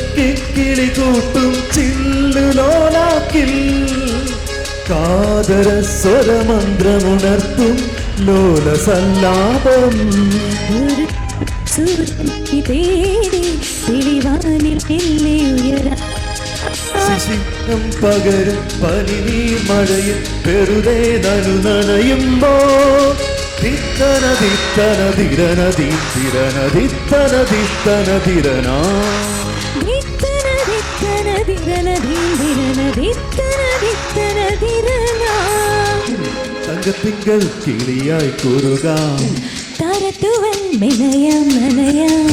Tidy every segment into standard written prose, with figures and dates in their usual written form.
കിക്കിളി കൂട്ടും ചില്ലുലോലാക്കിൽ കാതര സ്വരമന്ത്രമുണർത്തും ലോലസല്ലാപം ശിശിരം പകരും പനിനീർ മഴയിൽ വെറുതെ നനയുമ്പോ ദിത്തന ദിത്തന ദിരന ദിരന ദിത്തന ദിത്തന ദിരനാ തങ്കത്തിങ്കൾ കിളിയായി കുറുകാം തരത്തുവൻ മെനയാം നനയാം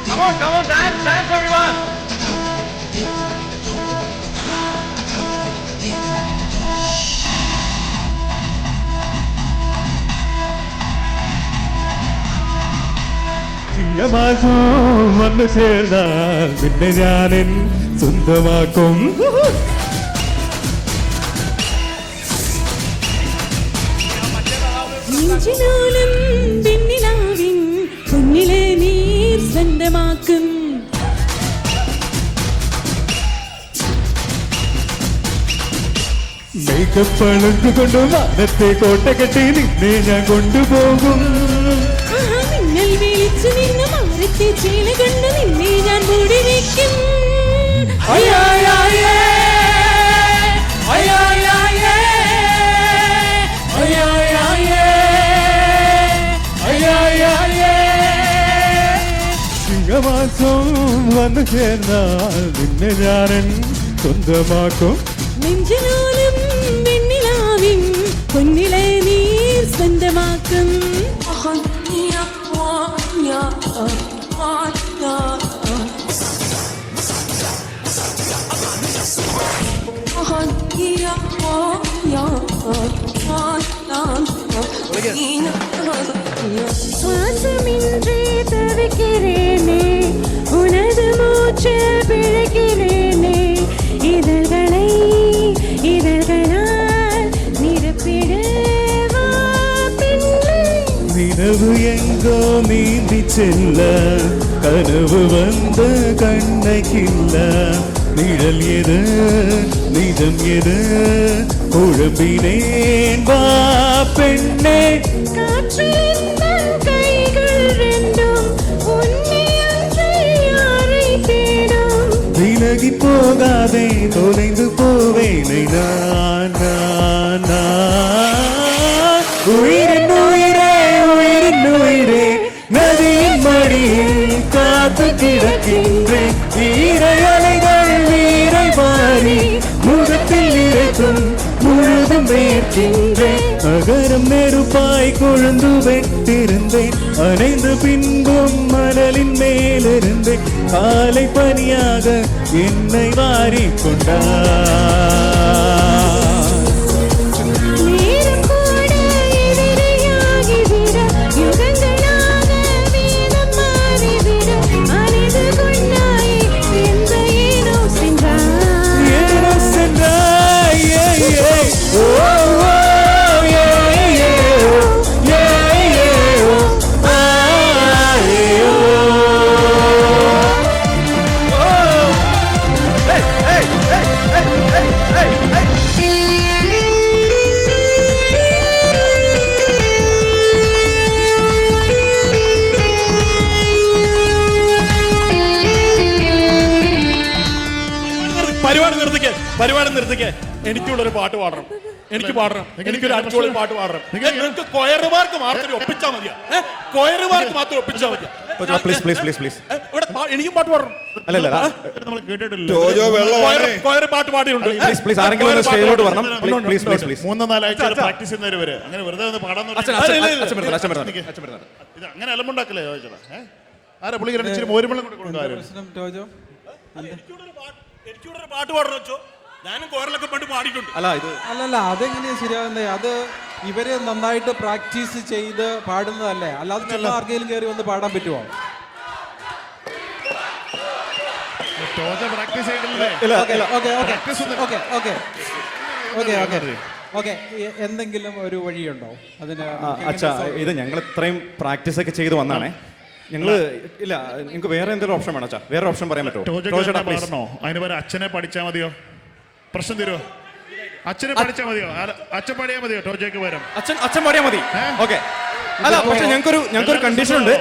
Come on, dance, dance everyone! ചിങ്ങമാസം വന്നു ചേർന്നാൽ പിന്നെ ഞാനെൻ സ്വന്തമാക്കും പൊന്നിലെ നീർ സ്വന്തമാക്കും മേക്കപ്പ് അളന്നുകൊണ്ട് വാനത്തെ കോട്ട കെട്ടി നിന്നെ ഞാൻ കൊണ്ടുപോകും നിങ്ങൾ വിളിച്ചു നിന്ന് മാറത്തെ ചീല കൊണ്ട് നിന്നെ ഞാൻ മൂടി വയ്ക്കും ചിങ്ങമാസം വന്നു ചേർന്നാൽ നിന്നെ ഞാനൻ സ്വന്തമാക്കും നെഞ്ചിനോലും വെണ്ണിലാവിൻ പൊന്നിലെ നീർ സ്വന്തമാക്കും சுவாசமின்றி தவிக்கிறேனே உனது மூச்சு பிழைக்கிறேனே இதழ்களால் நிரப்பிடவா பிள்ளை நிலவு எங்கோ நீந்தி செல்ல கனவு வந்த கண்ணைக்கில்ல நிழல் எது நிஜம் எது குழம்பினேன் வா பெண்ணே விலகி போகாதே தொலைந்து போவேனை நான் உயிரின் உயிரே உயிரின் உயிரே நதியின் மடியில் காத்து கிடக்கின்றேன் வீரை அலைகள் வீரை மாறி முகத்தில் இறைக்கும் முழுதும் வேர்க்கின்றேன் அகரம் நெருப்பாய் கொழுந்து வெட்டிருந்தேன் அணைந்து பின்பும் மணலின் மேலிருந்தேன் காலை பனியாக என்னை வாரிக்கொண்டார் நேரம் கூட പരിപാടി നിർത്തിക്കേ. എനിക്കുള്ളൊരു പാട്ട് പാടണം. എനിക്ക് പാടണം. എനിക്കൊരു അടിപൊളി പാട്ട് പാടണം. നിങ്ങൾക്ക് കൊയറുമാർക്ക് മാത്രം ഒപ്പിച്ചാൽ മതിയാ. കൊയറുമാർക്ക് മാത്രം ഒപ്പിച്ചാൽ മതിയാ. ഇവിടെ എനിക്കും പാട്ട് പാടണം. അല്ലല്ല നമ്മൾ കേട്ടിട്ടില്ല. കൊയറ് പാട്ട് പാടിയുണ്ട്. ആരെങ്കിലും സ്റ്റേജിലോട്ട് വരണം. പ്ലീസ് 3-4 ആഴ്ച പ്രാക്ടീസ് ചെയ്യുന്നവര് വരെ അങ്ങനെ വെറുതെ ഒന്ന് പാടാൻ ഇത് അങ്ങനെ അലമ്പുണ്ടാക്കല്ലേ ചോദിച്ചതാ. ആരാ പുള്ളി ഇച്ചിരി മോരുവെള്ളം കൊണ്ട് കൊടുക്കാറ്. എനിക്കൂടെ പാട്ട് പാടണം വെച്ചോ. ഞാനും കൊയറിലൊക്കെ പാട്ട് പാടിയിട്ടുണ്ട്. അല്ലല്ല അതെങ്ങനെയാ ശരിയാവുന്നത്? അത് ഇവര് നന്നായിട്ട് പ്രാക്ടീസ് ചെയ്ത് പാടുന്നതല്ലേ, അല്ലാതെ ചില ആർക്കെങ്കിലും കയറി വന്ന് പാടാൻ പറ്റുമോ? പ്രാക്ടീസ് ചെയ്തിട്ടില്ലേ? ഓക്കെ എന്തെങ്കിലും ഒരു വഴിയുണ്ടോ അതിന്? അച്ഛാ, ഇത് ഞങ്ങൾ ഇത്രയും പ്രാക്ടീസ് ഒക്കെ ചെയ്ത് വന്നാണേ. ഞങ്ങള് ഇല്ല, നിങ്ങൾക്ക് വേറെ എന്തെങ്കിലും ഓപ്ഷൻ വേണം അച്ഛാ? വേറെ ഓപ്ഷൻ പറയാൻ പറ്റുമോ? പാടണോ? അതിന് പകരം അച്ഛനെ പഠിച്ചാൽ മതിയോ? പ്രശ്നം തരുമോ? അച്ഛനെ പഠിച്ചാൽ മതിയോ? അച്ഛൻ പാടിയാൽ മതിയോ ടോജോയ്ക്ക് പകരം? അച്ഛൻ പാടിയാൽ മതി. ഓക്കെ. അല്ല, പക്ഷെ ഞങ്ങൾക്കൊരു കണ്ടീഷൻ ഉണ്ട്.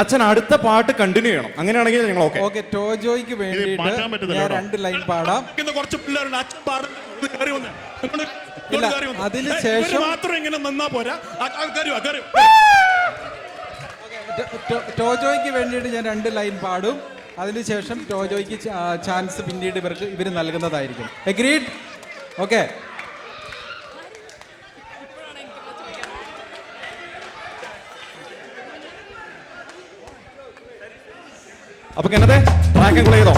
അച്ഛൻ അടുത്ത പാട്ട് കണ്ടിന്യൂ ചെയ്യണം. അങ്ങനെയാണെങ്കിൽ ഞങ്ങൾ ഓക്കെ. ടോജോയ്ക്ക് വേണ്ടിയിട്ട് ഞാൻ 2 ലൈൻ പാടാം. കുറച്ച് പിള്ളേരുണ്ട്. അച്ഛൻ പാടും. അതിനുശേഷം മാത്രം ഇങ്ങനെ നിന്നാ പോരാ. ടോജോയ്ക്ക് വേണ്ടിയിട്ട് ഞാൻ 2 ലൈൻ പാടും. അതിനുശേഷം ടോജോയ്ക്ക് ചാൻസ് പിന്നീട് ഇവർ നൽകുന്നതായിരിക്കും. എഗ്രീഡ്? ഓക്കെ. അപ്പൊ കെന്നത്തെ ട്രാക്ക് പ്ലേ ചെയ്തോ?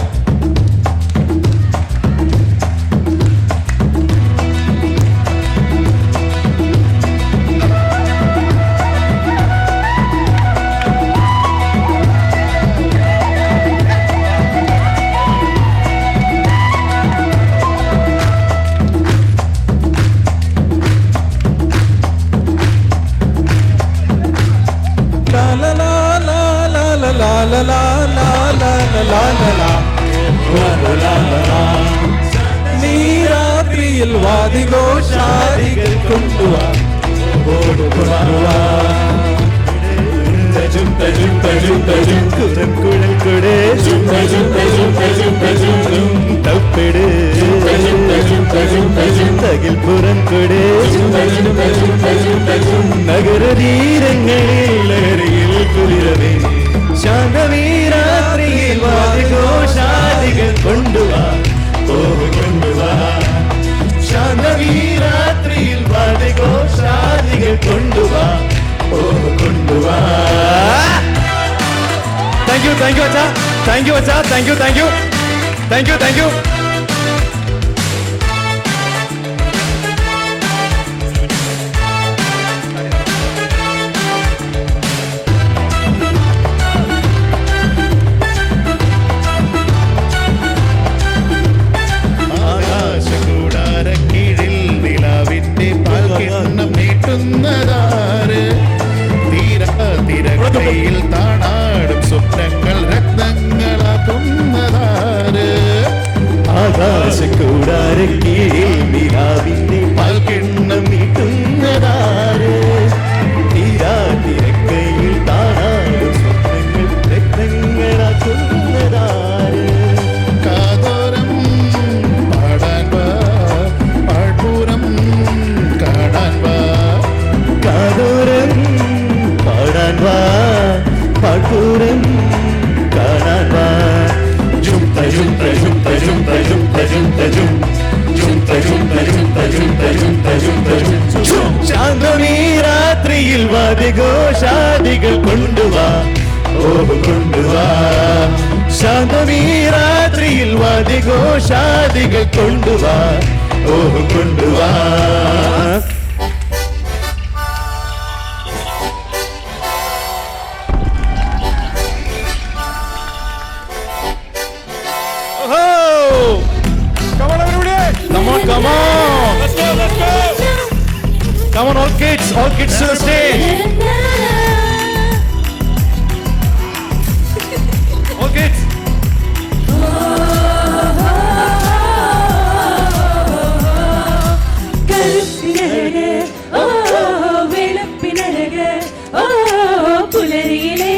നീരാത്രിയിൽ വാദിഘോഷാദികൾ കൊണ്ടുവാ നഗരതീരങ്ങളിൽ കുളിരവേ ശാന്തവീരാത്രിയിൽ വാദിഘോഷാദികൾ കൊണ്ടുവാ കൊണ്ടുവാ. ശാന്തവീരാത്രിയിൽ വാദിഘോഷാദികൾ കൊണ്ടുവാ കൊണ്ടുവാ. താങ്ക് യു അച്ഛാ. താങ്ക് യു അച്ഛാ. Thank you. ആകാശകൂടാരക്കീഴിൽ നിലാവിന്റെ പാൽക്കിണ്ണം നീട്ടുന്നതാര്? തിരക്കയിൽ താണാടും സ്വപ്നങ്ങൾ രത്നങ്ങളാക്കുന്നതാര്? ആകാശക്കൂടാരക്കീഴിൽ നിലാവിന്റെ പാൽക്കിണ്ണം നീട്ടുന്നതാര്? തിരക്കയിൽ താണാടും സ്വപ്നങ്ങൾ രത്നങ്ങളാക്കുന്നതാര്? കാതോരം പാടാൻ വാ, പാഴ്പൂരം കാണാൻ വാ. കാതോരം പാടാൻ വാ, പാഴ്പൂരം കാണാൻ വാ. ശാന്തമീരാത്രിയിൽ വാദിഘോഷാദികൾ കൊണ്ടുവാ കൊണ്ടുവാ. ശാന്തമീരാത്രിയിൽ വാദിഘോഷാദികൾ കൊണ്ടുവാ കൊണ്ടുവാ. Come on, all kids to the stage. All kids. കറുപ്പിനഴക് വെളുപ്പിനഴക് പുലരിയിലെ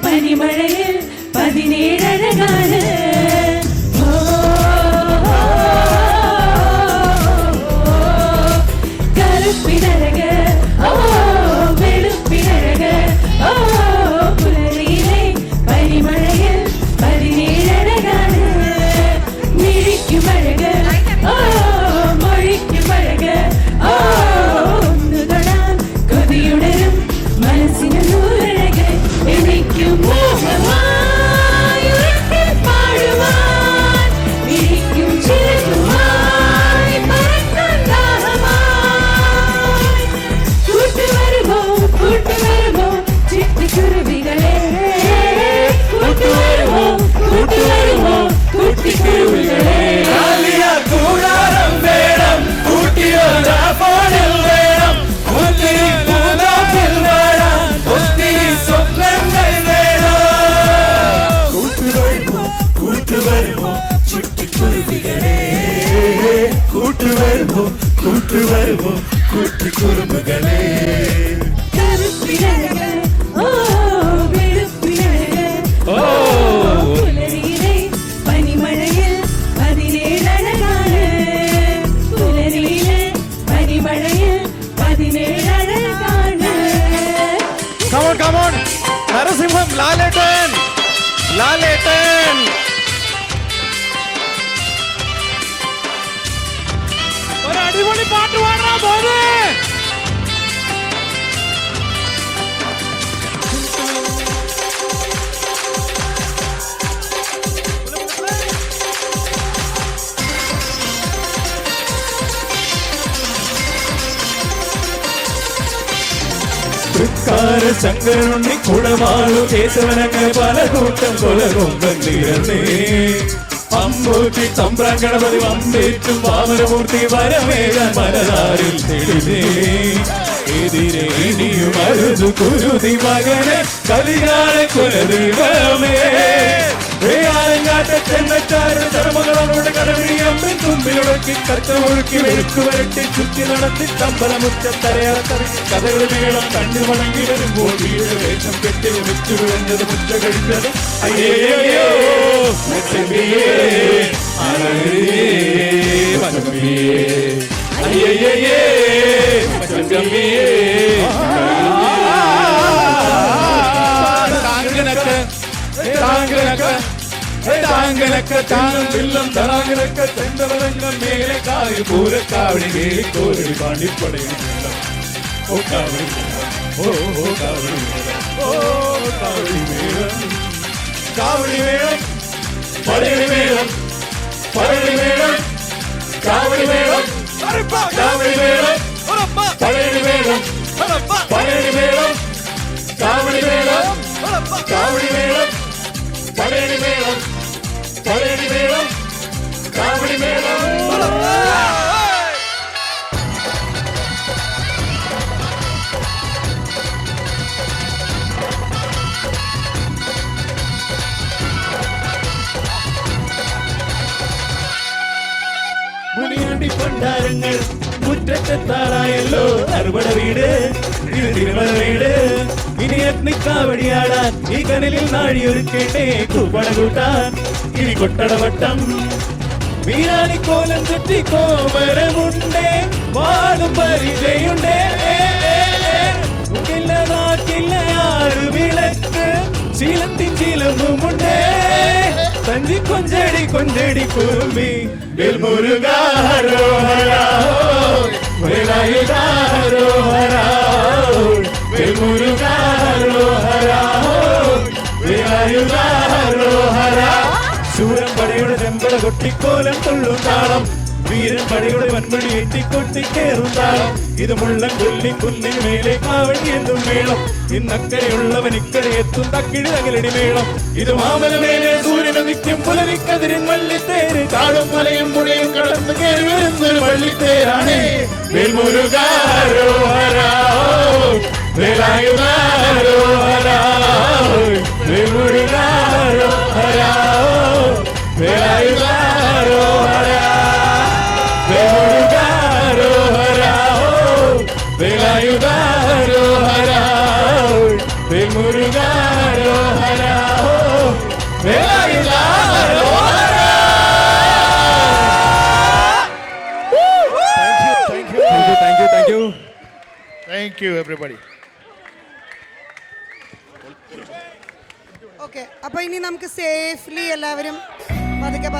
പനിമഴയിൽ 17 അഴകാണ്. വരുമോ കൂട്ടുവരുമോ കുട്ടിക്കുറുമ്പുകളെ കറുപ്പിനഴക്, ഓ വെളുപ്പിനഴക്, ഓ പുലരിയിലെ പനിമഴയിൽ 17 അഴകാണ്. പുലരിയിലെ പനിമഴയിൽ 17 അഴകാണ്. Come on. നരസിംഹം ലാലേട്ടൻ. ഒരു അടിപൊളി പാട്ട് പാടാ മോനെ. തൃക്കാര ശങ്കരനുണ്ണി കുടമാളു കേശവനങ്ങനെ പല കൂട്ടം കൊലകൊമ്പൻ തീരന്നേ അമ്പൂറ്റി തമ്പ്രാൻ ഗണപതി വമ്പേറ്റും വാമനമൂർത്തി വരമേകാൻ മനതാരിൽ തെളിഞ്ഞേ എതിരെ ഇനിയും അരുതു കുരുതി മകനെ കലികാല കുലദൈവമേ ചെന്നച്ചാരും ധർമ്മങ്ങളോട് കടവിടിയമ്പിൻ തുമ്പിലുടക്കി കർച്ച ഒഴുക്കി വെളുക്കു വരട്ടി ചുറ്റി നടത്തി തമ്പലമുറ്റത്തരയാത്തറി കഥകൾ മേളം കണ്ണു വണങ്ങി വരുമ്പോൾ വീട് വേഷം കെട്ടി വെച്ചു വിളഞ്ഞത് മുറ്റ കഴിച്ചത് അയ്യോ മുച്ചമ്പിയേ അഴകേ മച്ചമ്പിയേ അയ്യയ്യേ മച്ചമ്പിയേ താങ്കനക്ക താനം വില്ലം തടാകനക്ക ചെന്തവരംഗം മേലെ കായ് പൂരക്കാവടി വേലിക്കോരടി പാണ്ടിപ്പടയും ഓ കാവടി ഓ കാവടി ഓ കാവടി മേളം കാവടി മേളം പടയടി മേളം പടയടി മേളം കാവടി മേളം കാവടി മേളം പടയടി മേളം പടയടി മേളം കാവടി മേളം കാവടി മേളം പടയടി മേളം പടയടി മേളം കാവടി മേളം മുനിയാണ്ടി പണ്ടാരങ്ങൾ മുറ്റത്തെത്താറായല്ലോ അറുപട വീട് ഇത് തിരുമല വീട് ഇനി അഗ്നിക്കാവടിയാടാൻ ഈ കനലിൽ നാഴിയൊരുക്കേണ്ടേ കൂപ്പട കൂട്ടാൻ ഇനി കൊട്ടടവട്ടം വീരാനിക്കോലം ചുറ്റി കോമരമുണ്ടേ വാടും പരിചയുണ്ടേ നാട്ടില്ല ആറ് വിളക്ക് ശീലത്തിൻ ശീലമുണ്ടേ തഞ്ചി കൊഞ്ചടി കുറുമ്പി വെൽമുരുകാരോ വേലായുധാരോ വെൽമുരുകാരോ വേലായുധാരോ ശൂരൻ പടയുടെ ചെമ്പട കൊട്ടിക്കോലം കൊള്ളും താളം വീരൻ പടയുടെ വൻപടി ഏറ്റിക്കൊട്ടി കേറും താളം ഇത് മുള്ളൻ പുല്ലിൻ മേലെ കാവടി എന്നും മേളം ഇന്നക്കരെയുള്ളവൻ ഇക്കരെ എത്തും തക്കിടി തകലടി മേളം ഇത് മാമല മേലെ സൂര്യന് നിത്യം പുലരിക്കതിരിൻ വള്ളിത്തേര് കാടും മലയും പുഴയും കടന്നു കയറി വരുന്നൊരു വള്ളിത്തേരാണേ വെൽമുരുകാരോ വേലായുധാരോ വെൽമുരുകാരോ വേലായുധാരോ വേലായുധാരോ വേലായുധാരോ വേൽമുരുകാരോ വേലായുധാരോ താങ്ക് യു എവറിബഡി. ഓക്കെ, അപ്പൊ ഇനി നമുക്ക് സേഫ്ലി എല്ലാവരും പതുക്കെ